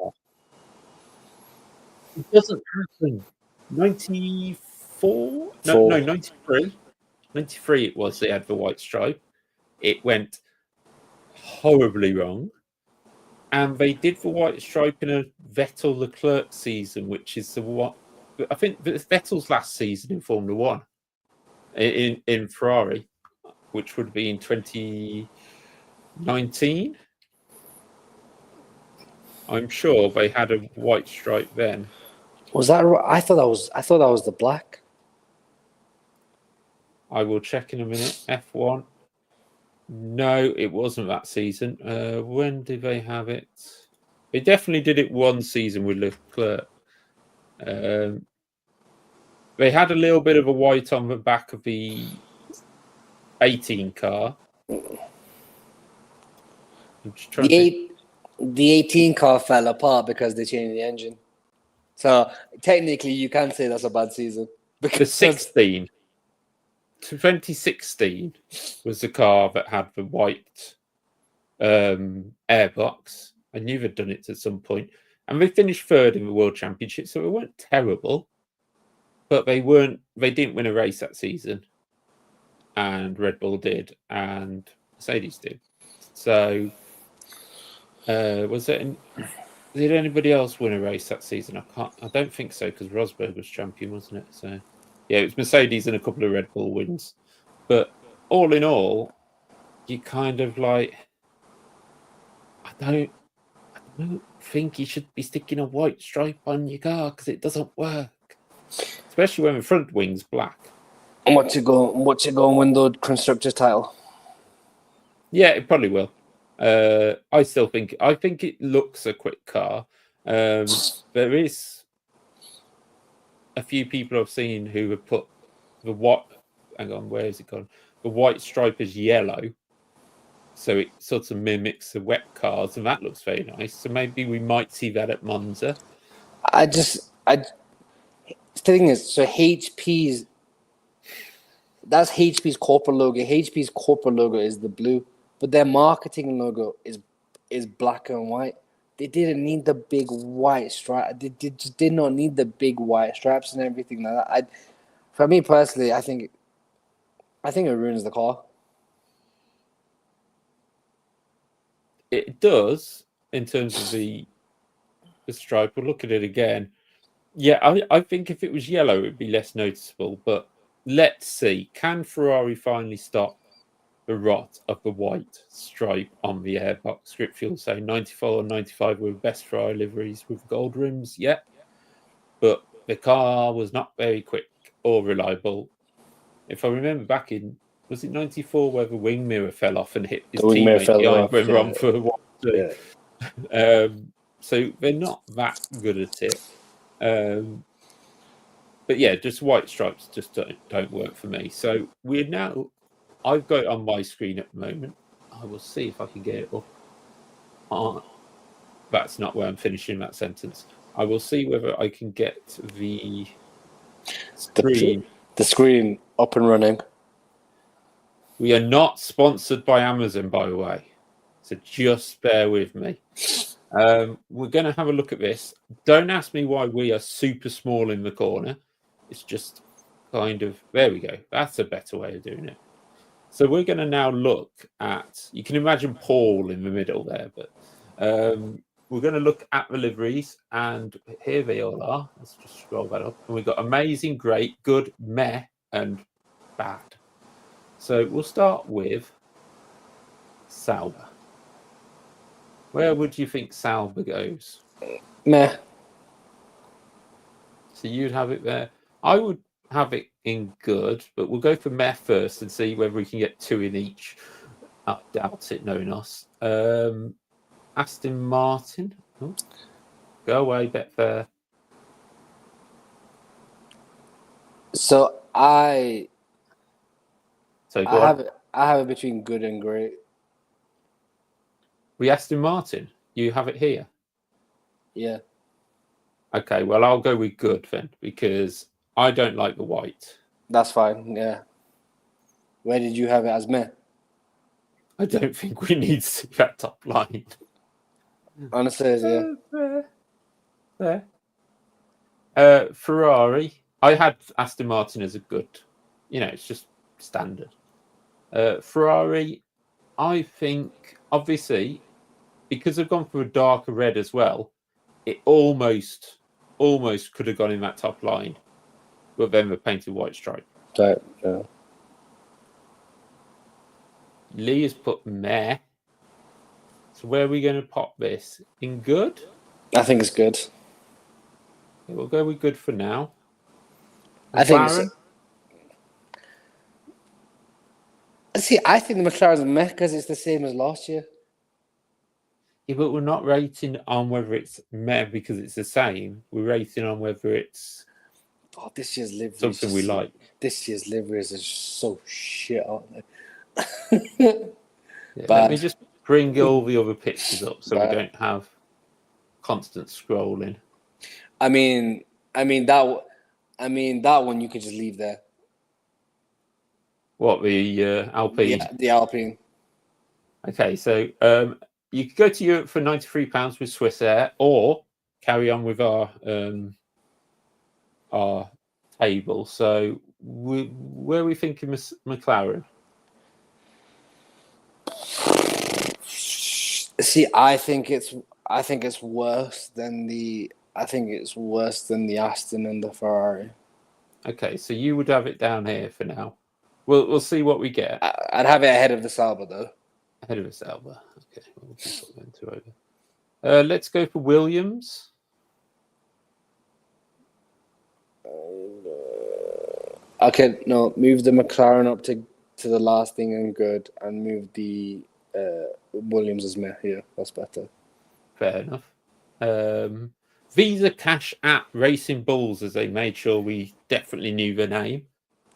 It doesn't happen. 94? No, 93. 93 it was they had the white stripe. It went horribly wrong. And they did the white stripe in a Vettel-Leclerc season, which is the what I think Vettel's last season in Formula One in Ferrari, which would be in 2019. I'm sure they had a white stripe then. Was that right? I thought that was the black. I will check in a minute. F1. No, it wasn't that season. When did they have it? They definitely did it one season with Leclerc. They had a little bit of a white on the back of the 18 car. The 18 car fell apart because they changed the engine. So technically, you can say that's a bad season. Because 2016 was the car that had the white airbox. I knew they'd done it at some point. And they finished third in the World Championship, so it weren't terrible. But they didn't win a race that season. And Red Bull did, and Mercedes did. So did anybody else win a race that season? I don't think so, because Rosberg was champion, wasn't it? So yeah, it was Mercedes and a couple of Red Bull wins. But all in all, you kind of like, I don't think you should be sticking a white stripe on your car because it doesn't work. Especially when the front wing's black. And what's it going to win the Constructors title? Yeah, it probably will. I think it looks a quick car. There is a few people I've seen who have put the white. Hang on, where is it gone? The white stripe is yellow, so it sort of mimics the wet cars, and that looks very nice. So maybe we might see that at Monza. The thing is, so that's HP's corporate logo. HP's corporate logo is the blue, but their marketing logo is black and white. They didn't need the big white stripe. They just did not need the big white stripes and everything like that. For me personally, I think it ruins the car. It does in terms of the stripe. We'll look at it again. Yeah, I think if it was yellow, it would be less noticeable. But let's see. Can Ferrari finally stop the rot of the white stripe on the airbox? Grip Fuel say 94 and 95 were the best Ferrari liveries with gold rims. Yeah. But the car was not very quick or reliable. If I remember back in, was it 94 where the wing mirror fell off and hit his teammate behind when Ron for a while? Yeah. So they're not that good at it. But yeah, just white stripes just don't work for me. So I've got it on my screen at the moment. I will see if I can get it up. That's not where I'm finishing that sentence. I will see whether I can get the screen. The screen up and running. We are not sponsored by Amazon, by the way. So just bear with me. We're going to have a look at this. Don't ask me why we are super small in the corner. It's just kind of, there we go. That's a better way of doing it. So we're going to now look at, you can imagine Paul in the middle there, but we're going to look at the liveries, and here they all are. Let's just scroll that up. And we've got amazing, great, good, meh, and bad. So we'll start with Sauber. Where would you think Sauber goes? Meh. So you'd have it there. I would have it in good, but we'll go for meh first and see whether we can get 2 in each. I doubt it, knowing us. Aston Martin. Oh, go away, Betfair. So I have it between good and great. We Aston Martin. You have it here. Yeah. Okay, well I'll go with good then, because I don't like the white. That's fine. Yeah. Where did you have it as meh? I don't think we need to see that top line. Honestly, yeah. There. Ferrari. I had Aston Martin as a good. It's just standard. Ferrari. I think, obviously, because they've gone for a darker red as well, it almost could have gone in that top line, but then the painted white stripe. Right. Yeah. Lee has put meh. So where are we going to pop this? In good? I think it's good. Okay, we'll go with good for now. I think the McLaren's meh because it's the same as last year. Yeah, but we're not rating on whether it's meh because it's the same. We're rating on whether it's this year's liveries something we like. This year's liveries is so shit, aren't they? Let me just bring all the other pictures up so we don't have constant scrolling. I mean that one you could just leave there. What, the Alpine? Yeah, the Alpine. Okay, so you could go to Europe for £93 with Swiss Air, or carry on with our table. So where are we thinking McLaren? See, I think it's worse than the Aston and the Ferrari. Okay, so you would have it down here for now. We'll see what we get. I'd have it ahead of the Sauber though. Ahead of the Sauber. Okay, we'll put them two over. Let's go for Williams. Okay, no, move the McLaren up to the last thing and good, and move the Williams as meh. Yeah, that's better. Fair enough. Visa Cash App Racing Bulls, as they made sure we definitely knew the name.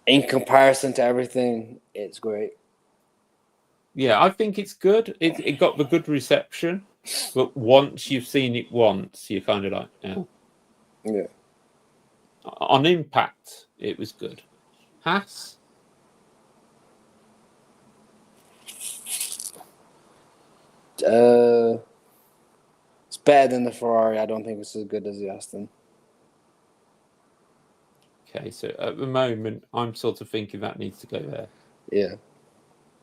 In comparison to everything, it's great. Yeah, I think it's good. It got the good reception, but once you've seen it once, you're kind of like, oh. Yeah. On impact, it was good. Haas? It's better than the Ferrari. I don't think it's as good as the Aston. Okay, so at the moment, I'm sort of thinking that needs to go there. Yeah.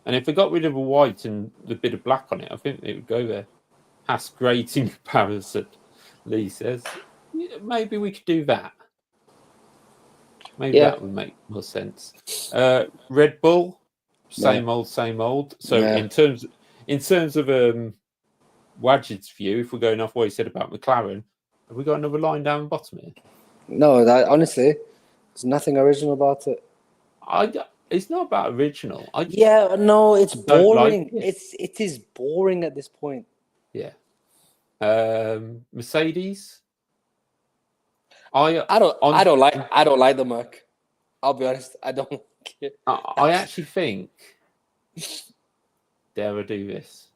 And if they got rid of the white and the bit of black on it, I think it would go there. Haas great in comparison, Lee says. Yeah, maybe we could do that. Maybe that would make more sense. Red Bull, same old. So in terms of Wajid's view, if we're going off what he said about McLaren, have we got another line down the bottom here? No, honestly, there's nothing original about it. It's not about original. It's boring. Like it is boring at this point. Yeah. Mercedes. I don't like the Merc. I'll be honest. I don't like it. I actually think dare I do this?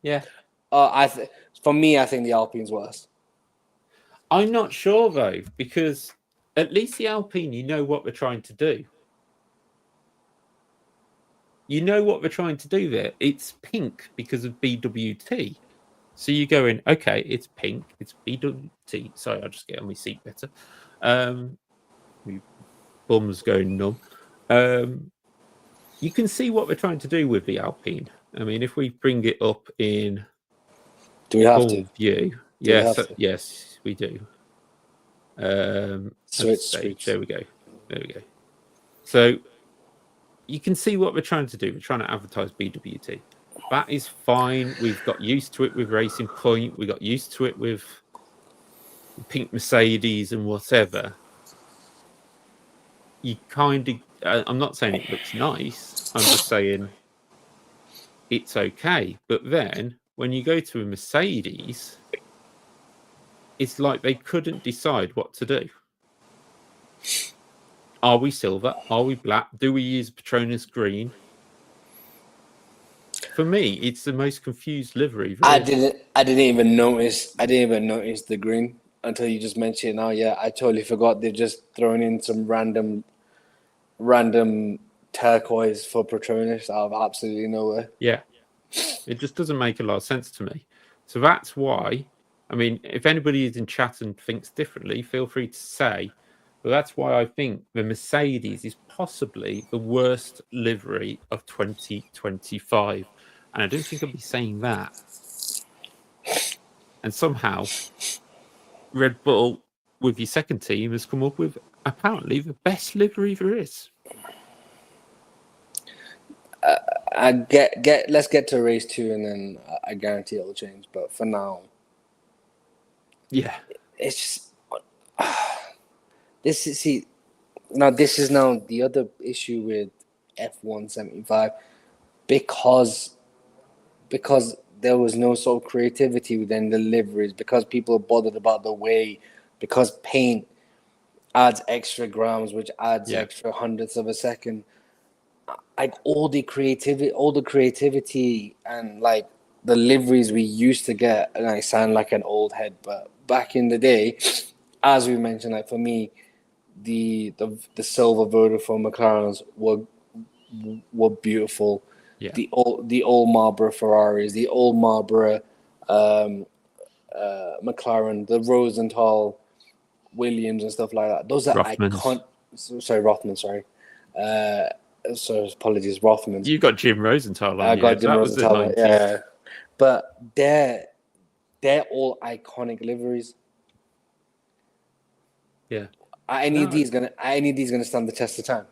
Yeah. For me, I think the Alpine's worse. I'm not sure, though, because at least the Alpine, you know what we're trying to do. You know what we're trying to do there. It's pink because of BWT. So you're going, okay, it's pink, it's BWT. Sorry, I'll just get on my seat better. My bum's going numb. You can see what we're trying to do with the Alpine. I mean, if we bring it up in full view, yes, we do. Switch. There we go. So you can see what we're trying to do. We're trying to advertise BWT. That is fine. We've got used to it with Racing Point. We got used to it with pink Mercedes and whatever. You kind of, I'm not saying it looks nice. I'm just saying it's okay. But then when you go to a Mercedes, it's like they couldn't decide what to do. Are we silver? Are we black? Do we use Petronas green? For me, it's the most confused livery. I didn't even notice the green until you just mentioned it now. Yeah, I totally forgot. They've just thrown in some random turquoise for Petronas out of absolutely nowhere. Yeah, it just doesn't make a lot of sense to me. So that's why. I mean, if anybody is in chat and thinks differently, feel free to say. But that's why I think the Mercedes is possibly the worst livery of 2025. And I don't think I'll be saying that. And somehow, Red Bull, with your second team, has come up with apparently the best livery there is. Let's get to race 2, and then I guarantee it'll change. But for now, yeah, it's just this is now the other issue with F175 because there was no sort of creativity within the liveries, because people are bothered about the way, because paint adds extra grams, which adds extra hundredths of a second. Like all the creativity and like the liveries we used to get, and I sound like an old head, but back in the day, as we mentioned, like for me, the silver Vodafone McLarens were beautiful. Yeah. The old Marlboro Ferraris, the old Marlboro McLaren, the Rosenthal Williams and stuff like that. Those are iconic. Sorry, Rothman. Sorry. So apologies, Rothmans. You got Jim Rosenthal on. I got Jim Rosenthal. Yeah, but they're all iconic liveries. Yeah. Are any of these gonna stand the test of time?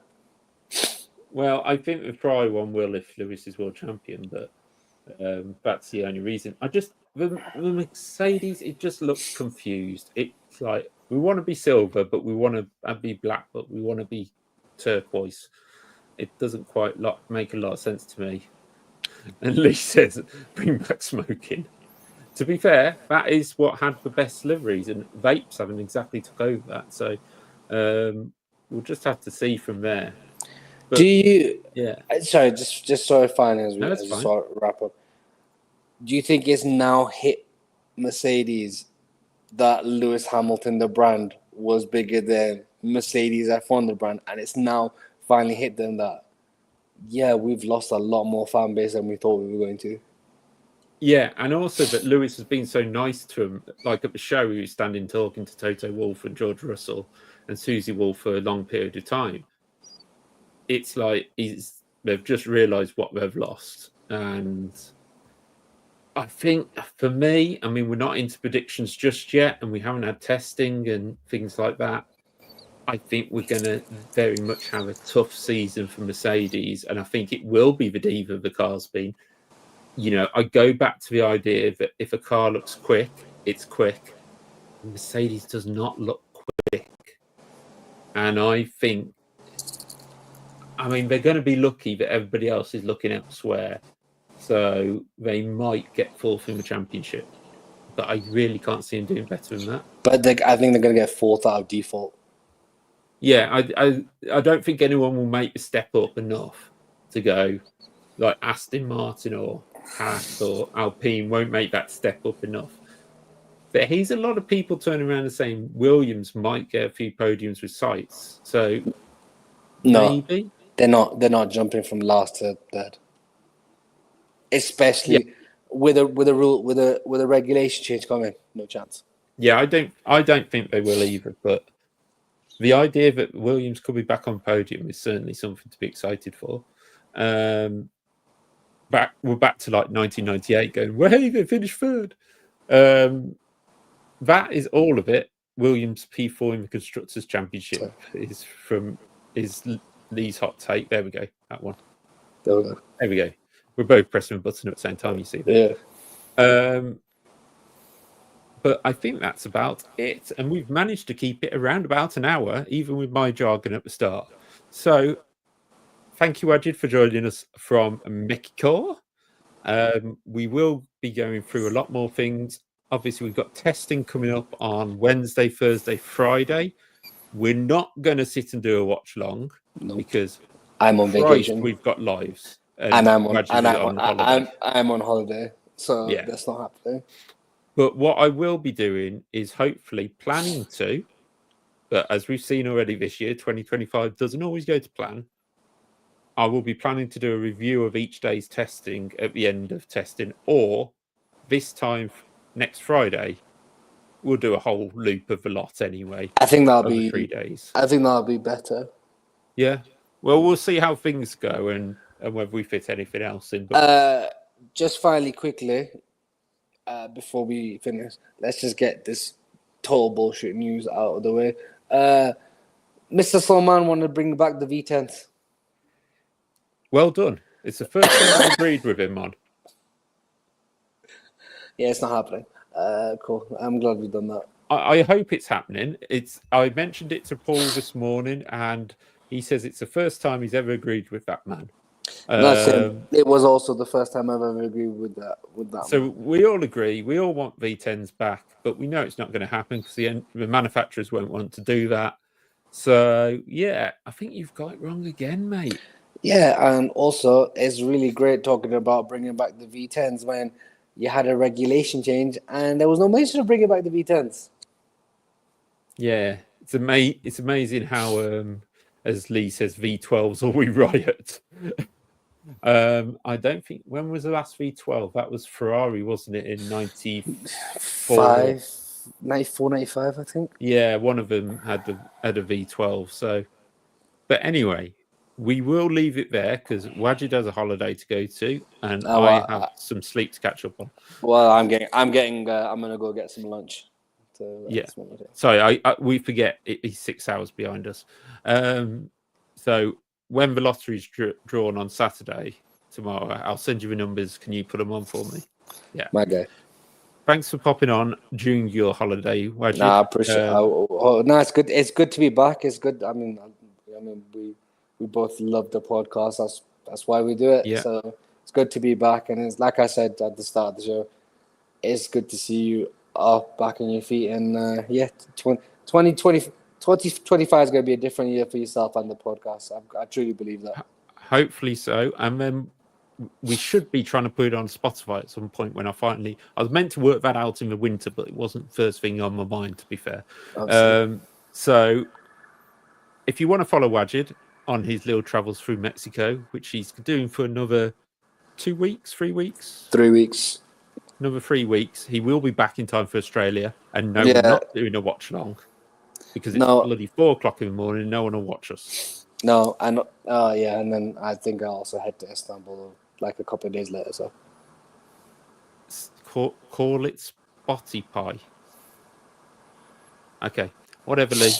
Well, I think the Ferrari one will if Lewis is world champion, but that's the only reason. The Mercedes, it just looks confused. It's like we want to be silver, but we want to be black, but we want to be turquoise. It doesn't quite make a lot of sense to me. And Lee says, bring back smoking. To be fair, that is what had the best liveries, and vapes haven't exactly took over that. So we'll just have to see from there. But, do you? Yeah. Sorry, just so fine as we wrap up. Do you think it's now hit Mercedes that Lewis Hamilton, the brand, was bigger than Mercedes F1, the brand, and it's now finally hit them that, yeah, we've lost a lot more fan base than we thought we were going to? Yeah, and also that Lewis has been so nice to him. Like at the show, he was standing talking to Toto Wolff and George Russell and Susie Wolff for a long period of time. It's like they've just realised what they've lost. And I think for me, I mean, we're not into predictions just yet, and we haven't had testing and things like that. I think we're going to very much have a tough season for Mercedes, and I think it will be the diva the car's been. You know, I go back to the idea that if a car looks quick, it's quick. Mercedes does not look quick. And I think, I mean, they're going to be lucky that everybody else is looking elsewhere. So they might get fourth in the championship. But I really can't see them doing better than that. But I think they're going to get fourth out of default. Yeah, I don't think anyone will make the step up enough to go, like Aston Martin or Haas or Alpine won't make that step up enough. But he's a lot of people turning around and saying Williams might get a few podiums with sites. So maybe they're not jumping from last to third. Especially with a regulation change coming, no chance. Yeah, I don't think they will either. But the idea that Williams could be back on podium is certainly something to be excited for. We're back to like 1998, going, well, hey, they finished third. That is all of it. Williams P4 in the Constructors' Championship is Lee's hot take. There we go. That one. There we go. We're both pressing a button at the same time, you see. Yeah. But I think that's about it. And we've managed to keep it around about an hour, even with my jargon at the start. So thank you, Wajid, for joining us from Mexico. We will be going through a lot more things. Obviously, we've got testing coming up on Wednesday, Thursday, Friday. We're not going to sit and do a watch long because I'm on vacation. We've got lives. And I'm on holiday, so that's not happening. But what I will be doing is hopefully planning to, but as we've seen already this year, 2025 doesn't always go to plan. I will be planning to do a review of each day's testing at the end of testing, or this time next Friday, we'll do a whole loop of the lot anyway. I think that'll be 3 days. I think that'll be better. Yeah. Well, we'll see how things go and whether we fit anything else in. Just finally, quickly, before we finish, let's just get this total bullshit news out of the way. Mr. Salman wanted to bring back the V10s. Well done. It's the first thing I agreed with him on. Yeah, it's not happening. Cool. I'm glad we've done that. I hope it's happening. I mentioned it to Paul this morning, and he says it's the first time he's ever agreed with that man. It was also the first time I've ever agreed with that. So we all agree. We all want V10s back, but we know it's not going to happen because the manufacturers won't want to do that. So yeah, I think you've got it wrong again, mate. Yeah, and also it's really great talking about bringing back the V10s when you had a regulation change and there was no mention of bringing back the V10s. Yeah, it's amazing how, as Lee says, V12s or we riot. I don't think, when was the last V12? That was Ferrari, wasn't it, in 94? 94, 95, I think. Yeah, one of them had a V12. So, but anyway, we will leave it there because Wajid has a holiday to go to, and I have some sleep to catch up on. Well, I'm gonna go get some lunch. So yeah. Sorry, we forget he's 6 hours behind us. So when the lottery's drawn on Saturday tomorrow, I'll send you the numbers. Can you put them on for me? Yeah, my guy. Thanks for popping on during your holiday, Wajid. Nah, I appreciate it. No, it's good. It's good to be back. It's good. I mean, we both love the podcast. That's why we do it. Yeah. So it's good to be back. And it's like I said at the start of the show, it's good to see you up back on your feet. And 2025 is going to be a different year for yourself and the podcast. I truly believe that. Hopefully so. And then we should be trying to put it on Spotify at some point when I was meant to work that out in the winter, but it wasn't first thing on my mind, to be fair. So if you want to follow Wajid on his little travels through Mexico, which he's doing for another 2 weeks, 3 weeks? 3 weeks. Another 3 weeks. He will be back in time for Australia. And no, we're not doing a watch long because it's bloody 4 o'clock in the morning and no one will watch us. No, and and then I think I'll also head to Istanbul like a couple of days later. So call it Spotty Pie. Okay, whatever, Lee.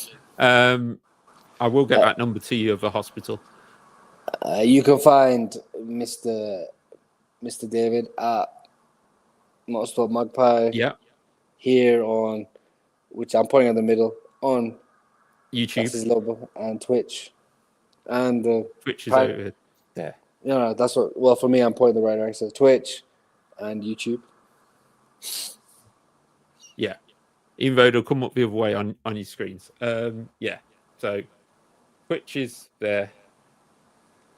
I will get that number to you of the hospital. You can find Mr. David at Motorsport Magpie. Yeah. Here on, which I'm pointing in the middle, on YouTube. That's his logo, and Twitch. And Twitch is over there. Yeah, that's what. Well, for me, I'm pointing the right direction. So Twitch and YouTube. Yeah, even though it'll come up the other way on your screens. Yeah. So Twitch is there.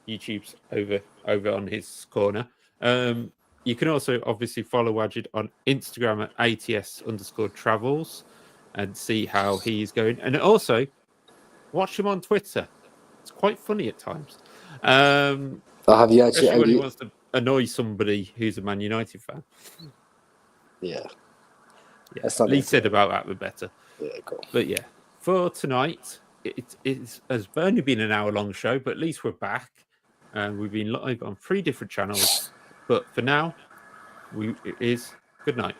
YouTube's over on his corner. You can also obviously follow Wajid on Instagram at @ATS_travels and see how he's going. And also watch him on Twitter. It's quite funny at times. Have you actually? Especially when he wants to annoy somebody who's a Man United fan. Yeah. At least said about that, the better. Yeah, cool. But yeah, for tonight, it has only been an hour-long show, but at least we're back. And we've been live on 3 different channels. But for now, it is good night.